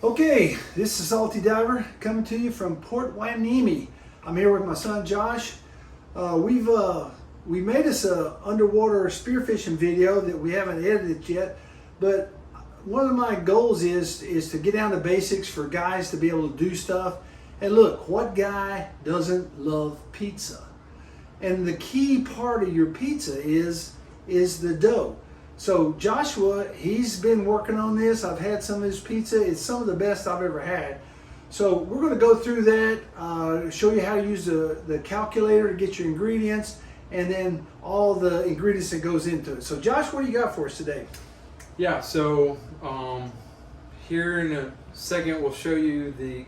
Okay, this is Salty Diver coming to you from Port Hueneme. I'm here with my son Josh. We made us a underwater spearfishing video that we haven't edited yet, but one of my goals is to get down to basics for guys to be able to do stuff. And look, what guy doesn't love pizza? And the key part of your pizza is the dough. So Joshua, he's been working on this. I've had some of his pizza. It's some of the best I've ever had. So we're going to go through that, show you how to use the calculator to get your ingredients, and then all the ingredients that goes into it. So Josh, what do you got for us today? Yeah, so here in a second we'll show you the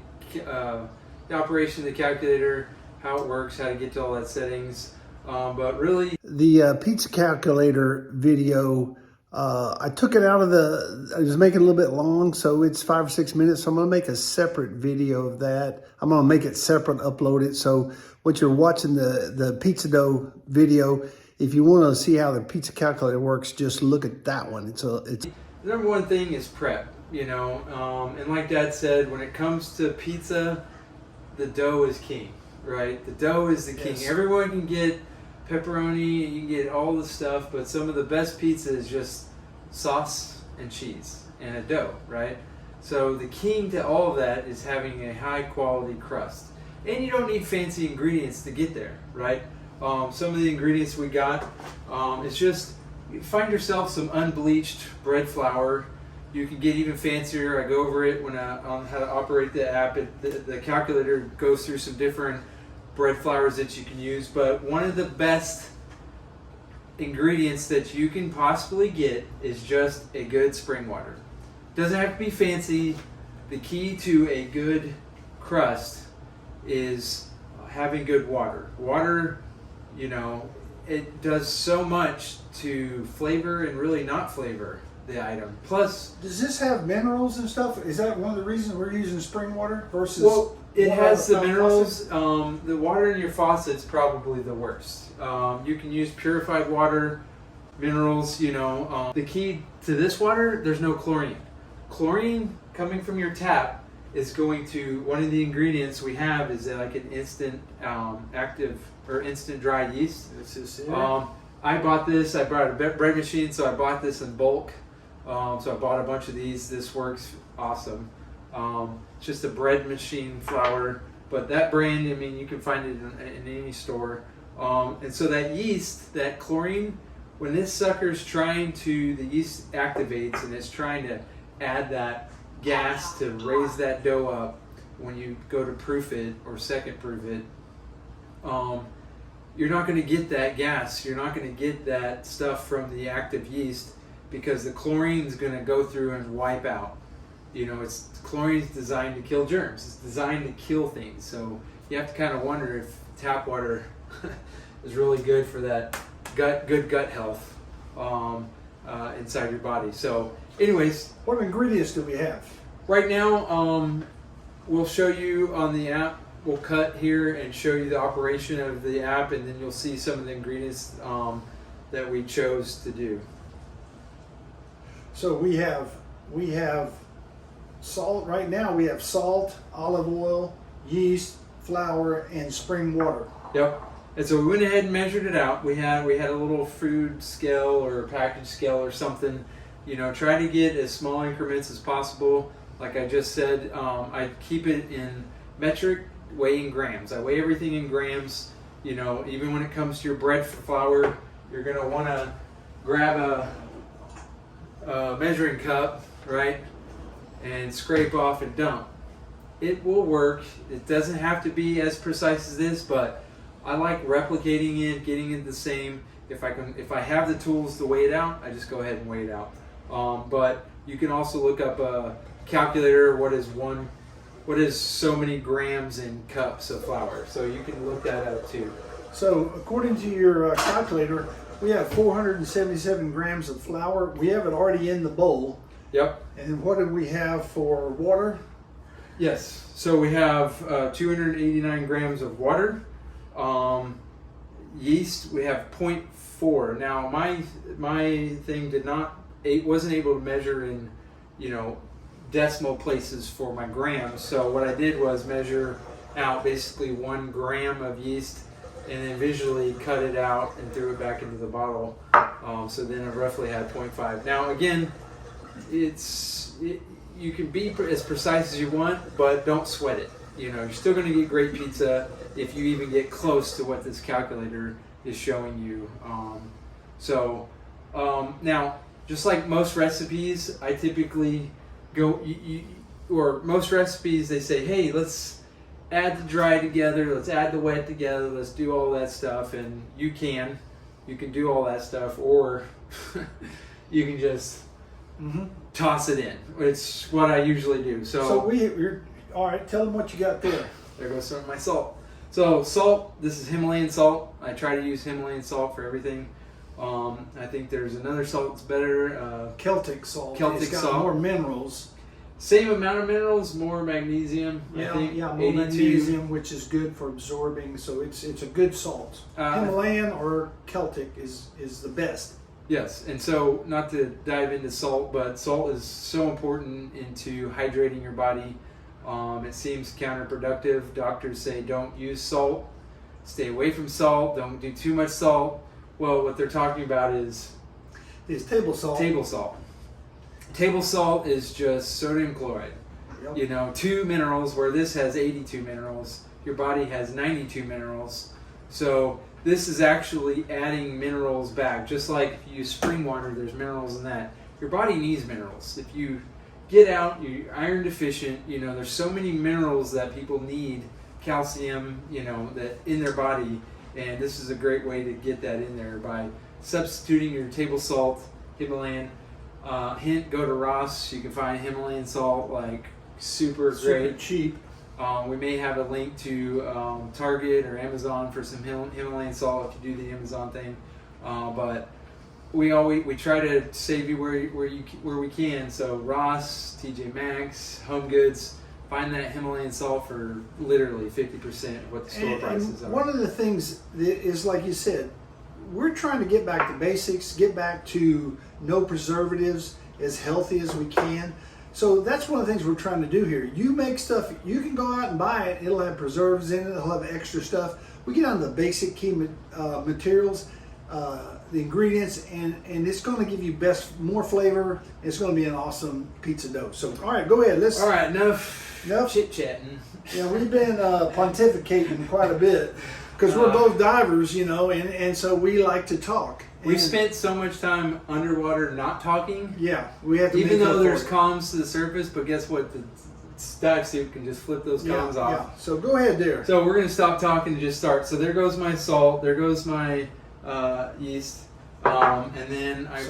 operation of the calculator, how it works, how to get to all that settings. But really, the pizza calculator video, I took it out of I was making it a little bit long, so it's 5 or 6 minutes. So I'm gonna make a separate video of that. I'm gonna make it separate, upload it. So what you're watching the pizza dough video, if you want to see how the pizza calculator works, just look at that one. It's the number one thing is prep, and like Dad said, when it comes to pizza, the dough is king, right? The dough is the king. Yes. Everyone can get pepperoni, you can get all the stuff, but some of the best pizza is just sauce and cheese and a dough, right? So the king to all of that is having a high quality crust. And you don't need fancy ingredients to get there, right? Some of the ingredients we got, it's just, find yourself some unbleached bread flour. You can get even fancier. I go over it on how to operate the app. The calculator goes through some different bread flours that you can use, but one of the best ingredients that you can possibly get is just a good spring water. Doesn't have to be fancy. The key to a good crust is having good water. Water, it does so much to flavor and really not flavor the item. Plus, does this have minerals and stuff? Is that one of the reasons we're using spring water versus? Well, it has the minerals. The water in your faucet's probably the worst. You can use purified water, minerals. The key to this water, there's no chlorine. Chlorine coming from your tap is going to, one of the ingredients we have is like an instant active or instant dry yeast. I bought this. I brought a bread machine, so I bought this in bulk. So I bought a bunch of these. This works awesome. It's just a bread machine flour, but that brand, you can find it in any store. And so that yeast, that chlorine, when this sucker's the yeast activates and it's trying to add that gas to raise that dough up when you go to proof it or second proof it, you're not going to get that gas. You're not going to get that stuff from the active yeast because the chlorine's going to go through and wipe out. Chlorine's designed to kill germs. It's designed to kill things. So you have to kind of wonder if tap water is really good for that good gut health inside your body. So anyways, what ingredients do we have? Right now, we'll show you on the app. We'll cut here and show you the operation of the app, and then you'll see some of the ingredients that we chose to do. So we have salt. Right now we have salt, olive oil, yeast, flour, and spring water. Yep. And so we went ahead and measured it out. We had a little food scale or a package scale or something. Try to get as small increments as possible. Like I just said, I keep it in metric, weigh in grams. I weigh everything in grams. Even when it comes to your bread flour, you're going to want to grab a measuring cup, right, and scrape off and dump. It will work. It doesn't have to be as precise as this, but I like replicating it, getting it the same. If I have the tools to weigh it out, I just go ahead and weigh it out. But you can also look up a calculator. What is so many grams in cups of flour? So you can look that up too. So according to your calculator, we have 477 grams of flour. We have it already in the bowl. Yep. And what do we have for water? Yes. So we have 289 grams of water. Yeast, we have 0.4. Now my thing wasn't able to measure in decimal places for my grams. So what I did was measure out basically 1 gram of yeast, and then visually cut it out and threw it back into the bottle. So then I roughly had 0.5. Now again, you can be as precise as you want, but don't sweat it. You know, you're still going to get great pizza if you even get close to what this calculator is showing you. Now, just like most recipes, I typically go, or most recipes, they say, hey, let's add the dry together, let's add the wet together, let's do all that stuff, and you can do all that stuff, or you can just toss it in. It's what I usually do. So we're all right. Tell them what you got there. There goes some of my salt. So salt, this is Himalayan salt. I try to use Himalayan salt for everything. I think there's another salt that's better. Celtic salt. Celtic it's got salt. more minerals. Same amount of minerals, more magnesium. I think. Yeah, more 82. magnesium, which is good for absorbing. So it's a good salt. Himalayan or Celtic is the best. Yes, and so not to dive into salt, but salt is so important into hydrating your body. It seems counterproductive. Doctors say don't use salt, stay away from salt, don't do too much salt. Well, what they're talking about is table salt. Table salt. Table salt is just sodium chloride. Yep. You know, 2 minerals, where this has 82 minerals. Your body has 92 minerals. So this is actually adding minerals back. Just like if you use spring water, there's minerals in that. Your body needs minerals. If you get out, you're iron deficient, you know, there's so many minerals that people need, calcium, you know, that in their body, and this is a great way to get that in there by substituting your table salt, Himalayan. Hint, go to Ross, you can find Himalayan salt, like super great. Cheap. We may have a link to Target or Amazon for some Himalayan salt if you do the Amazon thing, but we try to save you where we can. So Ross, TJ Maxx, Home Goods, find that Himalayan salt for literally 50% of what the store prices are. One of the things that is, like you said, we're trying to get back to basics, get back to no preservatives, as healthy as we can. So that's one of the things we're trying to do here. You make stuff, you can go out and buy it, it'll have preservatives in it, it'll have extra stuff. We get on the basic key materials, the ingredients, and it's going to give you more flavor. It's going to be an awesome pizza dough. So, all right, go ahead. All right, enough chit-chatting. Yeah, we've been pontificating quite a bit because we're both divers, you know, and so we like to talk. We've spent so much time underwater not talking. Yeah, we have to. Even though there's columns to the surface, but guess what? The dive suit can just flip those columns off. Yeah. So go ahead there. So we're going to stop talking and just start. So there goes my salt. There goes my yeast. And then I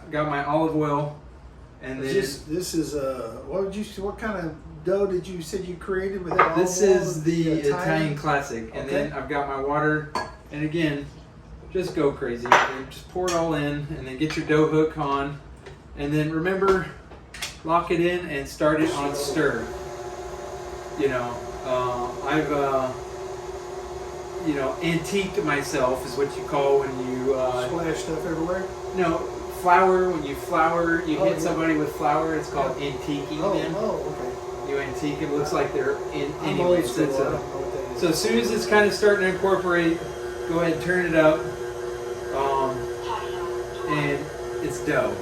got my olive oil. And then this is what kind of dough did you said you created with that? This is the Italian classic. And then I've got my water. And again, just go crazy. Just pour it all in, and then get your dough hook on. And then remember, lock it in and start it on stir. You know, I've antiqued myself is what you call when you splash stuff everywhere. No, flour. When you flour, you hit somebody with flour. It's called antiquing them. Oh, okay. You antique. It looks like they're in. I'm Anyways, old school. that's I don't know what that is. so as soon as it's kind of starting to incorporate, go ahead and turn it up. And it's dough,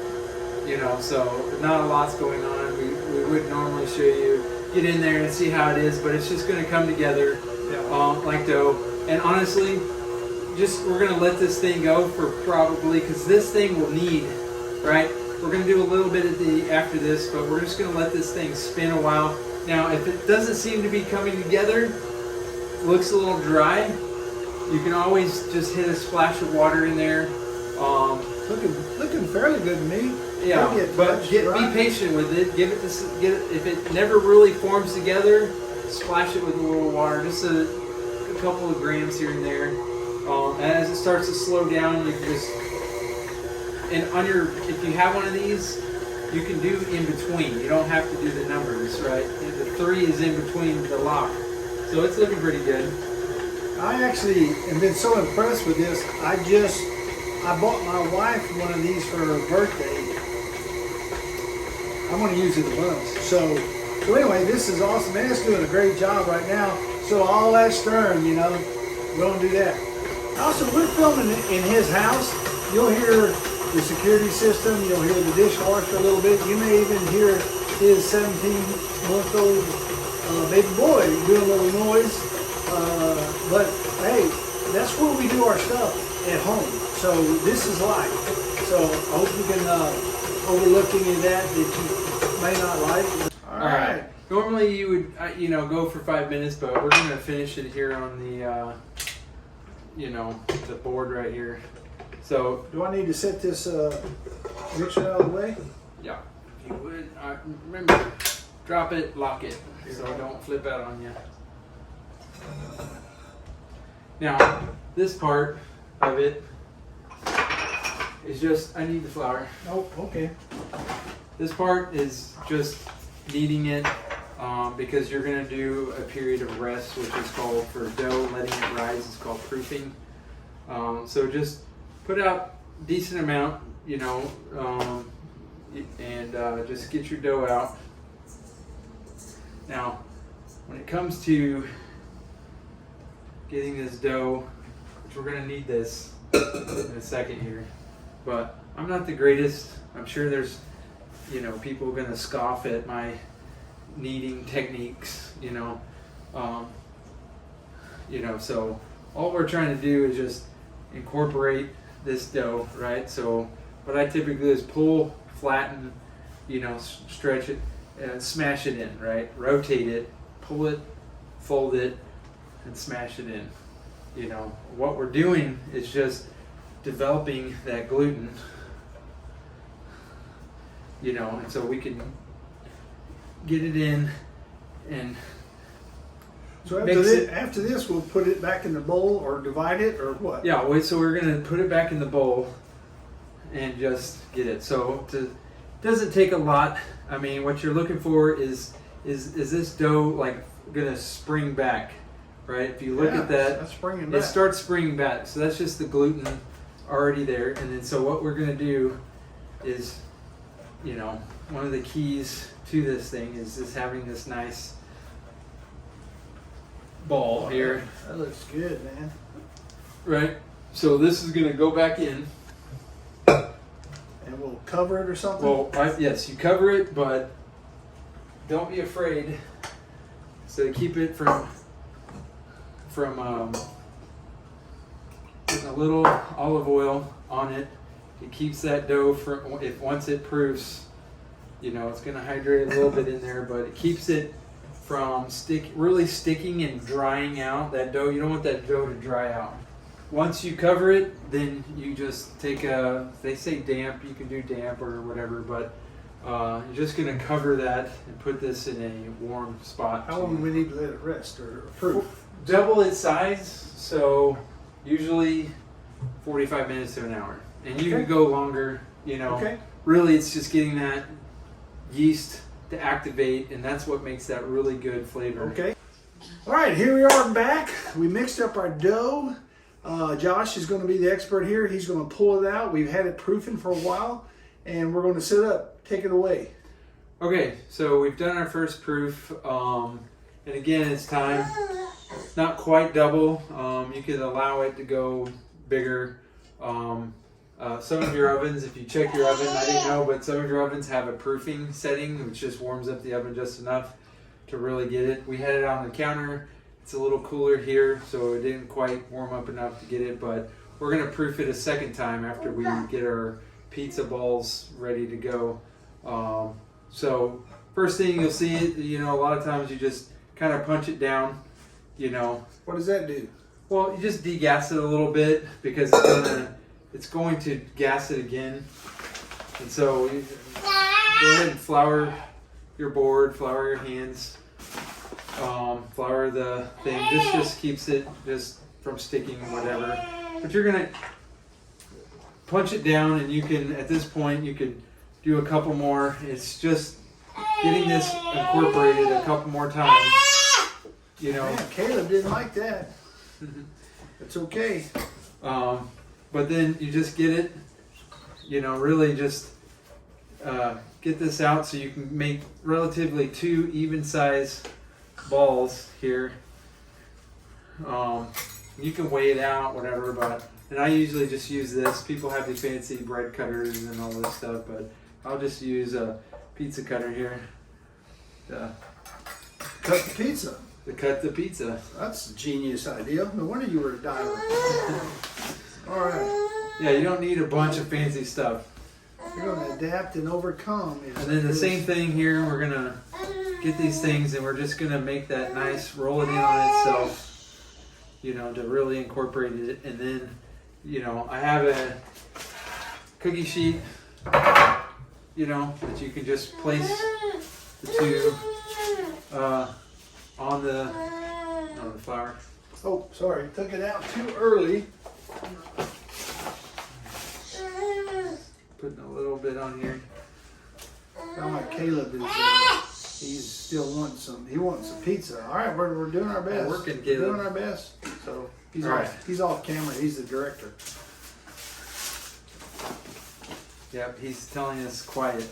you know, so not a lot's going on. We would normally show you, get in there and see how it is, but it's just going to come together like dough. And honestly, we're going to let this thing go for probably, because this thing will need, right? We're going to do a little bit after this, but we're just going to let this thing spin a while. Now, if it doesn't seem to be coming together, looks a little dry, you can always just hit a splash of water in there. Looking fairly good to me. Yeah, but be patient with it. Give it this. If it never really forms together, splash it with a little water, just a couple of grams here and there. And as it starts to slow down, you can just if you have one of these, you can do in between. You don't have to do the numbers, right? The 3 is in between the lock, so it's looking pretty good. I actually have been so impressed with this. I bought my wife one of these for her birthday. I'm going to use it a bunch. So anyway, this is awesome. Man, it's doing a great job right now. So all that stirring, you know, we're going to do that. Also, we're filming in his house. You'll hear the security system. You'll hear the dishwasher a little bit. You may even hear his 17-month-old baby boy doing a little noise. But hey, that's where we do our stuff at home. So this is life. So I hope you can overlook any of that you may not like. All right. Normally you would, go for 5 minutes, but we're going to finish it here on the, the board right here. So, do I need to set this mixer out of the way? Yeah, if you would. Remember, drop it, lock it, so I don't flip out on you. Now, this part of it is just, I need the flour. Oh, okay. This part is just kneading it because you're going to do a period of rest, which is called, for dough, letting it rise, it's called proofing. So just put out a decent amount, and just get your dough out. Now, when it comes to getting this dough, which we're going to need this in a second here, but I'm not the greatest. I'm sure there's, people are going to scoff at my kneading techniques, so all we're trying to do is just incorporate this dough, right? So what I typically do is pull, flatten, stretch it, and smash it in, right? Rotate it, pull it, fold it, and smash it in. What we're doing is just developing that gluten, and so we can get it in and so after this, we'll put it back in the bowl or divide it or what? Yeah, so we're going to put it back in the bowl and just get it. So it doesn't take a lot. I mean, what you're looking for is this dough like going to spring back, right? If you look at that, that's springing back. It starts springing back. So that's just the gluten already there. And then so what we're going to do is, one of the keys to this thing is just having this nice ball here. That looks good, man. Right? So this is going to go back in. And we'll cover it or something? Well, yes, you cover it, but don't be afraid. So keep it from putting a little olive oil on it. It keeps that dough once it proofs, it's going to hydrate a little bit in there, but it keeps it from really sticking and drying out that dough. You don't want that dough to dry out. Once you cover it, then you just take they say damp, you can do damp or whatever, but you're just going to cover that and put this in a warm spot. How long do we need to let it rest or proof? Double its size, so usually 45 minutes to an hour. And you can go longer, Okay. Really it's just getting that yeast to activate, and that's what makes that really good flavor. Okay. All right, here we are back. We mixed up our dough. Josh is going to be the expert here. He's going to pull it out. We've had it proofing for a while, and we're going to set up. Take it away. Okay, so we've done our first proof, and again, it's time. Not quite double. You could allow it to go bigger. Some of your ovens, if you check your oven, I didn't know, but some of your ovens have a proofing setting, which just warms up the oven just enough to really get it. We had it on the counter. It's a little cooler here, so it didn't quite warm up enough to get it, but we're going to proof it a second time after we get our pizza balls ready to go. So first thing you'll see it, a lot of times you just kind of punch it down, What does that do? Well, you just degas it a little bit because it's going to gas it again. And so you go ahead and flour your board, flour your hands, flour the thing. This just keeps it just from sticking, whatever. But you're gonna punch it down, and you can, at this point, you could do a couple more. It's just getting this incorporated a couple more times. Man, Caleb didn't like that. It's okay. But then you just get it, really just get this out so you can make relatively 2 even size balls here. You can weigh it out, whatever, and I usually just use this. People have the fancy bread cutters and all this stuff, but I'll just use a pizza cutter here to Cut the pizza. cut the pizza. That's a genius idea. No wonder you were a diver. All right. Yeah, you don't need a bunch of fancy stuff. You're going to adapt and overcome. And then the same thing here, we're gonna get these things and we're just gonna make that nice, roll it in on itself, you know, to really incorporate it. And then, you know, I have a cookie sheet, you know, that you can just place the two on the flour. Oh, sorry. Took it out too early. Putting a little bit on here. Sound like Caleb is. He's still wanting some. He wants some pizza. All right, we're doing our best. We're working, We're Caleb. doing our best. So he's All right. He's off camera. He's the director. Yep, he's telling us quiet.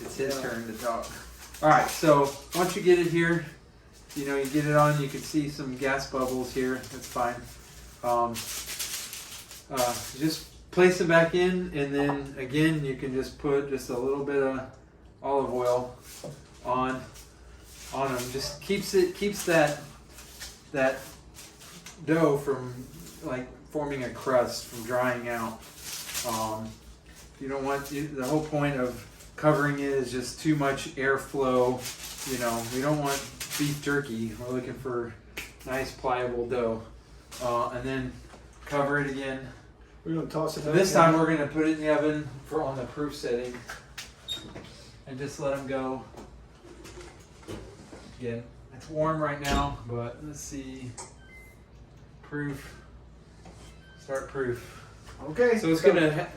It's his turn to talk. All right, so once you get it here, you know, you get it on. You can see some gas bubbles here. That's fine. Just place it back in, and then again, you can just put just a little bit of olive oil on them. Just keeps that dough from like forming a crust, from drying out. You don't want the whole point of covering it is just too much airflow. You know, we don't want beef jerky. We're looking for nice pliable dough, and then cover it again. We're gonna toss it. This time we're gonna put it in the oven for on the proof setting, and just let them go. Again, it's warm right now, but let's see. Proof. Start proof. Okay. So it's gonna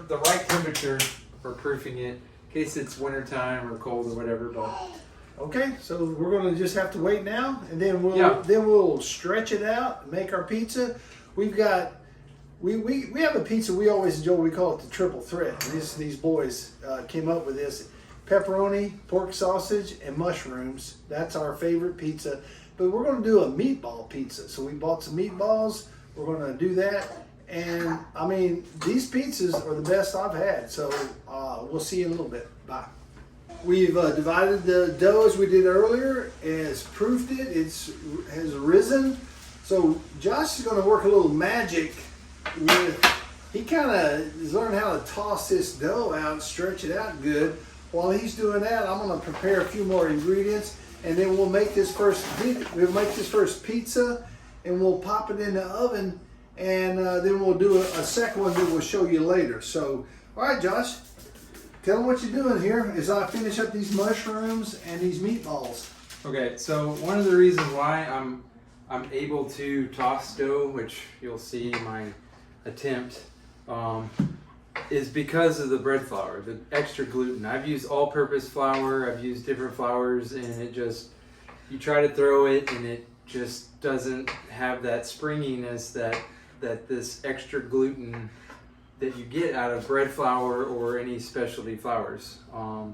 the right temperature for proofing it, in case it's wintertime or cold or whatever. But Okay, so we're gonna just have to wait now, and then Yeah. we'll stretch it out, and make our pizza. We've got we have a pizza we always enjoy. We call it the triple threat. These boys came up with this: pepperoni, pork sausage, and mushrooms. That's our favorite pizza. But we're gonna do a meatball pizza. So we bought some meatballs. We're gonna do that, and I mean these pizzas are the best I've had. So we'll see you in a little bit. Bye. We've divided the dough as we did earlier, has proofed it, has risen. So Josh is going to work a little magic with, he kind of is learning how to toss this dough out and stretch it out good. While he's doing that, I'm going to prepare a few more ingredients, and then we'll make this first pizza, and we'll pop it in the oven, and then we'll do a second one that we'll show you later. So, all right, Josh. Tell them what you're doing here as I finish up these mushrooms and these meatballs. okay, so one of the reasons why I'm able to toss dough, which you'll see in my attempt, is because of the bread flour, the extra gluten. I've used all-purpose flour, I've used different flours, and it just, you try to throw it and it just doesn't have that springiness that this extra gluten that you get out of bread flour or any specialty flours.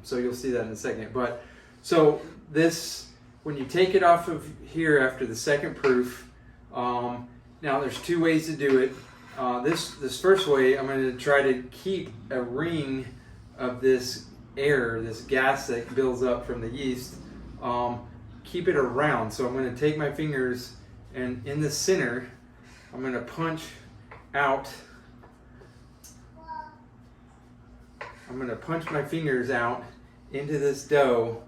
So you'll see that in a second. But so this, when you take it off of here after the second proof, now there's two ways to do it. This first way, I'm going to try to keep a ring of this air, this gas that builds up from the yeast, keep it around. So I'm going to take my fingers, and in the center, I'm going to punch out. I'm going to punch my fingers out into this dough,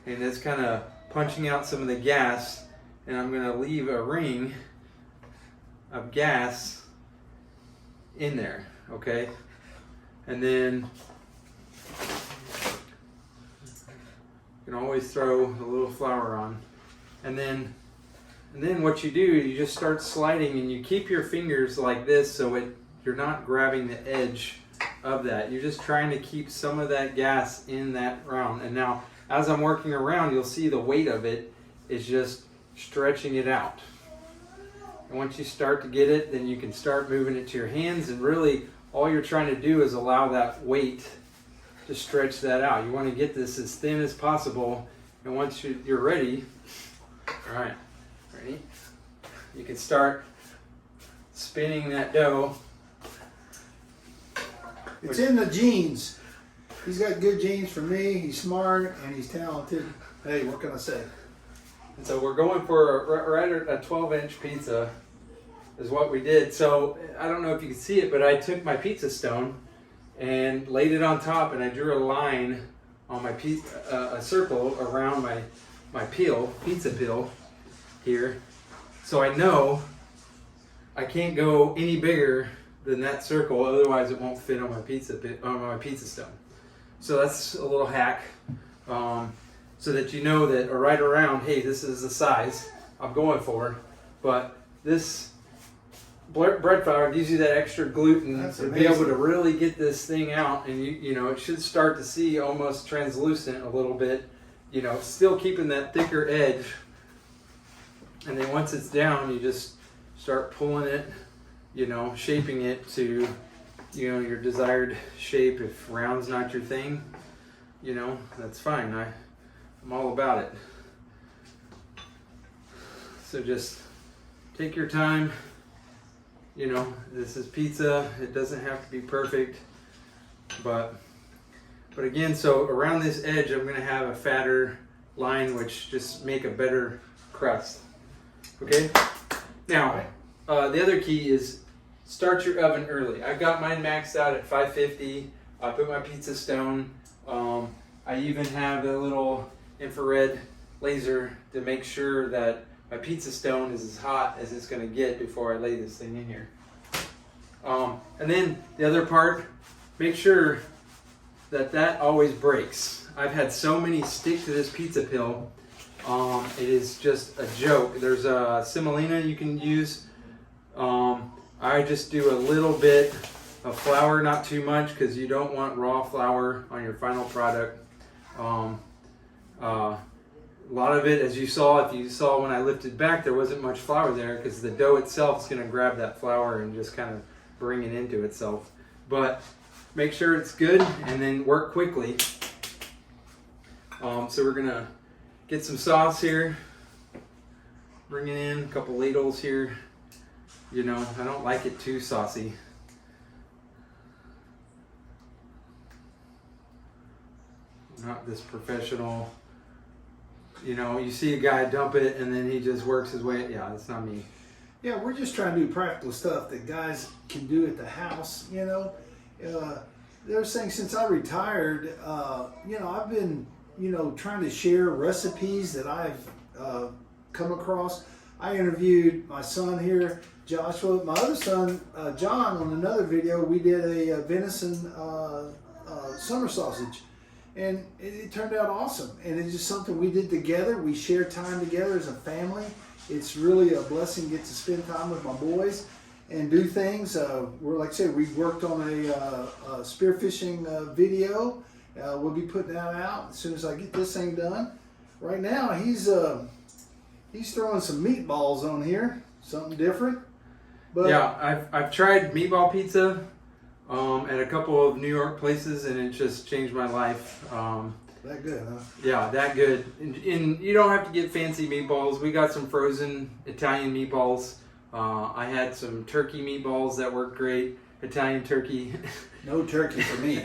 and it's kind of punching out some of the gas, and I'm going to leave a ring of gas in there, okay? And then you can always throw a little flour on. And then what you do, you just start sliding, and you keep your fingers like this so you're not grabbing the edge of that. You're just trying to keep some of that gas in that round. And now as I'm working around, you'll see the weight of it is just stretching it out. And once you start to get it, then you can start moving it to your hands, and really all you're trying to do is allow that weight to stretch that out. You want to get this as thin as possible, and once you're ready, all right, ready? You can start spinning that dough. It's in the genes. He's got good genes for me. He's smart and he's talented. Hey, what can I say? And so we're going for right at a 12-inch pizza is what we did. So I don't know if you can see it, but I took my pizza stone and laid it on top, and I drew a line on my pizza, a circle around my pizza peel here. So I know I can't go any bigger than that circle, otherwise it won't fit on my pizza stone. So that's a little hack, so that you know that right around, hey, this is the size I'm going for. But this bread flour gives you that extra gluten to be able to really get this thing out, and you know it should start to see almost translucent a little bit. You know, still keeping that thicker edge. And then once it's down, you just start pulling it, you know, shaping it to, you know, your desired shape. If round's not your thing, you know, that's fine. I'm all about it. So just take your time. You know, this is pizza. It doesn't have to be perfect, but again, so around this edge, I'm going to have a fatter line, which just make a better crust. Okay. Now, the other key is start your oven early. I've got mine maxed out at 550. I put my pizza stone. I even have a little infrared laser to make sure that my pizza stone is as hot as it's going to get before I lay this thing in here. And then the other part, make sure that always breaks. I've had so many stick to this pizza peel. It is just a joke. There's a semolina you can use. I just do a little bit of flour, not too much, because you don't want raw flour on your final product. A lot of it, as you saw, if you saw when I lifted back, there wasn't much flour there because the dough itself is going to grab that flour and just kind of bring it into itself. But make sure it's good and then work quickly. So we're going to get some sauce here. Bring it in, a couple ladles here. You know, I don't like it too saucy. Not this professional. You know, you see a guy dump it and then he just works his way. Yeah, that's not me. Yeah, we're just trying to do practical stuff that guys can do at the house, you know. They're saying since I retired, you know, I've been, you know, trying to share recipes that I've come across. I interviewed my son here, Joshua. My other son, John, on another video, we did a venison summer sausage. And it turned out awesome. And it's just something we did together. We share time together as a family. It's really a blessing to get to spend time with my boys and do things. We're, like I said, we worked on a spearfishing video. We'll be putting that out as soon as I get this thing done. Right now, he's throwing some meatballs on here, something different. But yeah, I've tried meatball pizza at a couple of New York places, and it just changed my life. That good, huh? Yeah, that good. And you don't have to get fancy meatballs. We got some frozen Italian meatballs. I had some turkey meatballs that worked great. Italian turkey. No turkey for me.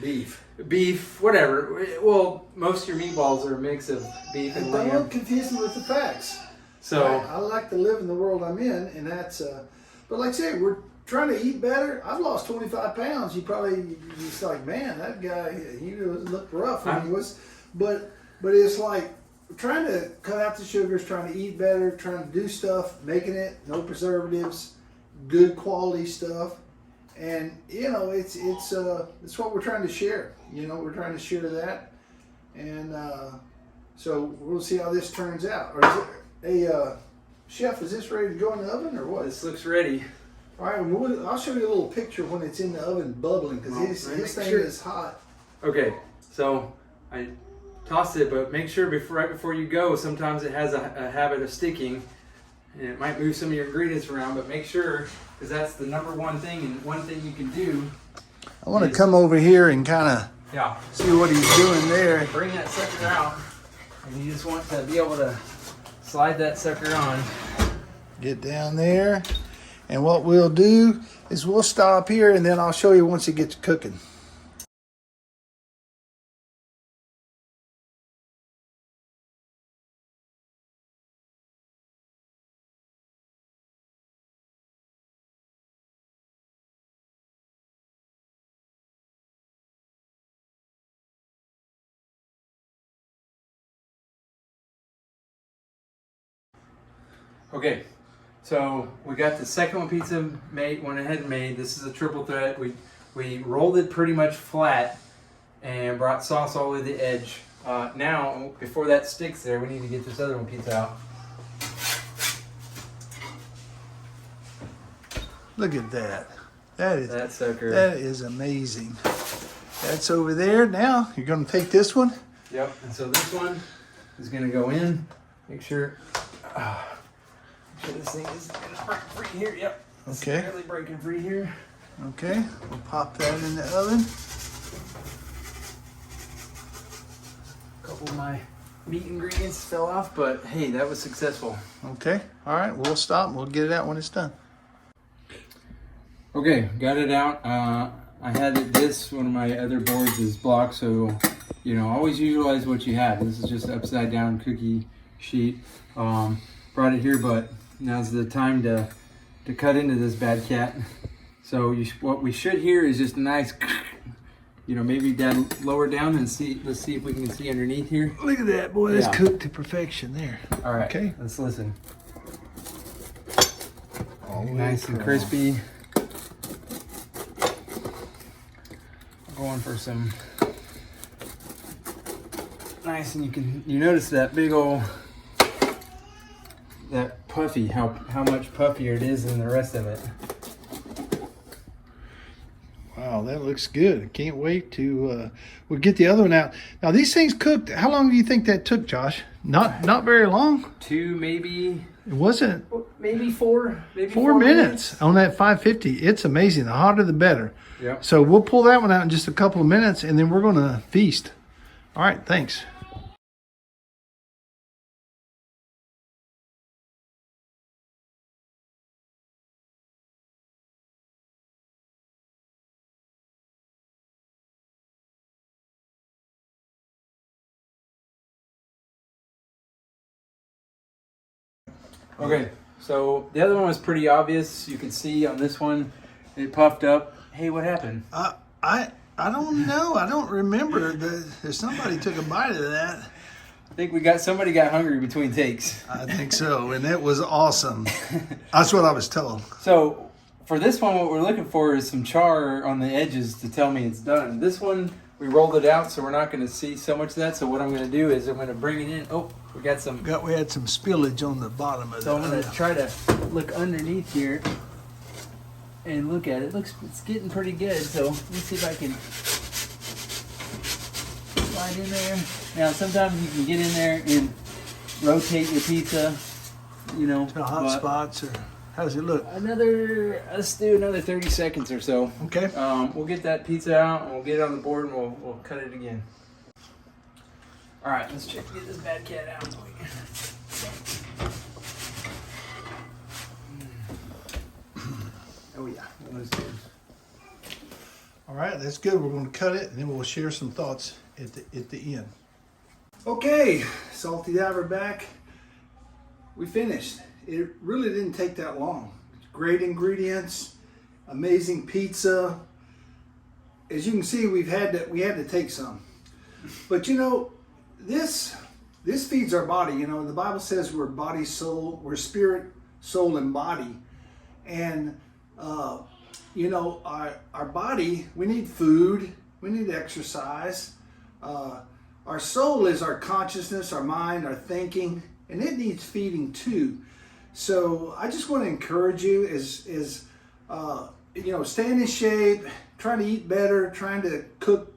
Beef. Beef, whatever. Well, most of your meatballs are a mix of beef and lamb. Don't confuse me with the facts. So I like to live in the world I'm in, and that's. But like I say, we're trying to eat better. I've lost 25 pounds. You're just like, man, that guy, he looked rough when he was. But it's like trying to cut out the sugars, trying to eat better, trying to do stuff, making it no preservatives, good quality stuff. And you know, it's what we're trying to share. You know, we're trying to share that, and so we'll see how this turns out. Or is it chef? Is this ready to go in the oven or what? This looks ready. All right, I'll show you a little picture when it's in the oven bubbling because his thing is hot. Okay, so I tossed it, but make sure right before you go. Sometimes it has a habit of sticking, and it might move some of your ingredients around. But make sure, because that's the number one thing, and one thing you can do. I want to come over here and kind of Yeah. See what he's doing there. Bring that sucker out. And you just want to be able to slide that sucker on. Get down there. And what we'll do is we'll stop here and then I'll show you once it gets cooking. Okay, so we got the second one pizza made, went ahead and made. This is a triple threat. We rolled it pretty much flat and brought sauce all the way to the edge. Now, before that sticks there, we need to get this other one pizza out. Look at that. That sucker. That is amazing. That's over there. Now you're going to take this one. Yep. And so this one is going to go in. Make sure this thing is going to break free here. Yep. It's Okay. barely breaking free here. Okay. We'll pop that in the oven. A couple of my meat ingredients fell off, but hey, that was successful. Okay. All right. We'll stop and we'll get it out when it's done. Okay, got it out. I had this, one of my other boards is blocked, so, you know, always utilize what you have. This is just an upside down cookie sheet. Brought it here, but now's the time to cut into this bad cat. So what we should hear is just a nice, you know, maybe down lower down and see. Let's see if we can see underneath here. Look at that, boy. That's Yeah. cooked to perfection there. All right, Okay. let's listen. All the way Nice and across. crispy. Going for some nice, and you notice that big old, that puffy, how much puffier it is than the rest of it. Wow, that looks good. I can't wait to we'll get the other one out. Now these things cooked. How long do you think that took, Josh? Not very long. Maybe It wasn't. maybe four 4 minutes on that 550. It's amazing. The hotter the better. Yep. So we'll pull that one out in just a couple of minutes and then we're going to feast. All right, thanks. Okay, so the other one was pretty obvious. You can see on this one, it puffed up. Hey, what happened? I don't know. I don't remember. If somebody took a bite of that. I think somebody got hungry between takes. I think so, and it was awesome. That's what I was told. So for this one, what we're looking for is some char on the edges to tell me it's done. This one, we rolled it out, so we're not going to see so much of that. So what I'm going to do is I'm going to bring it in. Oh, we got some. We had some spillage on the bottom of So I'm the going to try to look underneath here and look at it. It's getting pretty good. So let me see if I can slide in there. Now sometimes you can get in there and rotate your pizza, you know. to hot spots, or how does it look? Let's do another 30 seconds or so. Okay. We'll get that pizza out and we'll get it on the board and we'll cut it again. All right, let's check to get this bad cat out. Oh yeah, that was good. All right, that's good. We're going to cut it, and then we'll share some thoughts at the end. Okay, Salty Diver back. We finished. It really didn't take that long. Great ingredients, amazing pizza. As you can see, we had to take some. But you know, this feeds our body. You know, the Bible says we're body, soul, we're spirit, soul, and body. And you know, our body, we need food, we need exercise. Our soul is our consciousness, our mind, our thinking, and it needs feeding too. So I just want to encourage you is you know, staying in shape, trying to eat better, trying to cook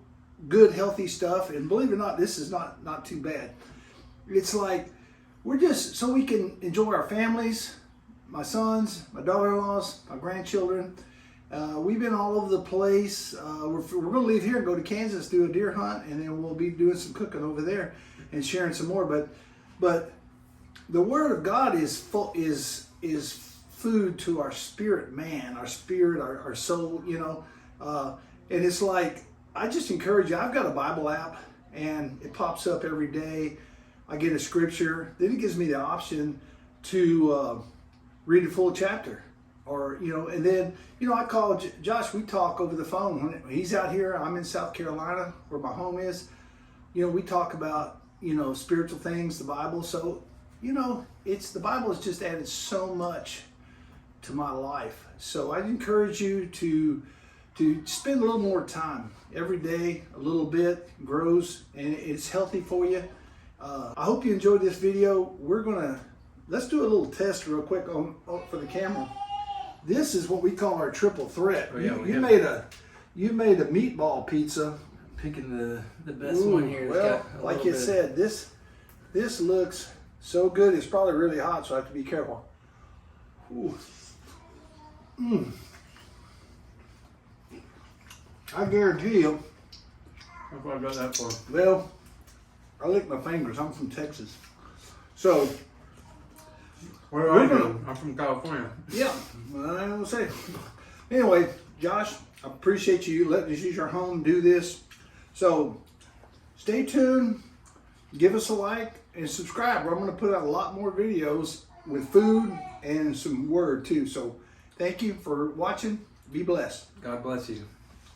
good, healthy stuff. And believe it or not, this is not too bad. It's like we're just so we can enjoy our families, my sons, my daughter-in-laws, my grandchildren, We've been all over the place. We're going to leave here and go to Kansas, do a deer hunt, and then we'll be doing some cooking over there and sharing some more. But the Word of God is food to our spirit, man, our spirit, our soul, you know. And it's like, I just encourage you. I've got a Bible app, and it pops up every day. I get a scripture. Then it gives me the option to read a full chapter. Or, you know, and then, you know, I call Josh, we talk over the phone. When he's out here, I'm in South Carolina, where my home is. You know, we talk about, you know, spiritual things, the Bible. So, you know, the Bible has just added so much to my life. So I encourage you to spend a little more time every day. A little bit grows, and it's healthy for you. I hope you enjoyed this video. Let's do a little test real quick for the camera. This is what we call our triple threat. Oh, yeah, you made a meatball pizza. Picking the best one here. Well, like you said, this looks so good. It's probably really hot, so I have to be careful. Ooh. I guarantee you. That's what I got that for. Well, I lick my fingers. I'm from Texas, so. Where are you? I'm from California. Yeah, well, I don't say. Anyway, Josh, I appreciate you letting us use your home do this. So stay tuned, give us a like, and subscribe. I'm going to put out a lot more videos with food and some word too. So thank you for watching. Be blessed. God bless you.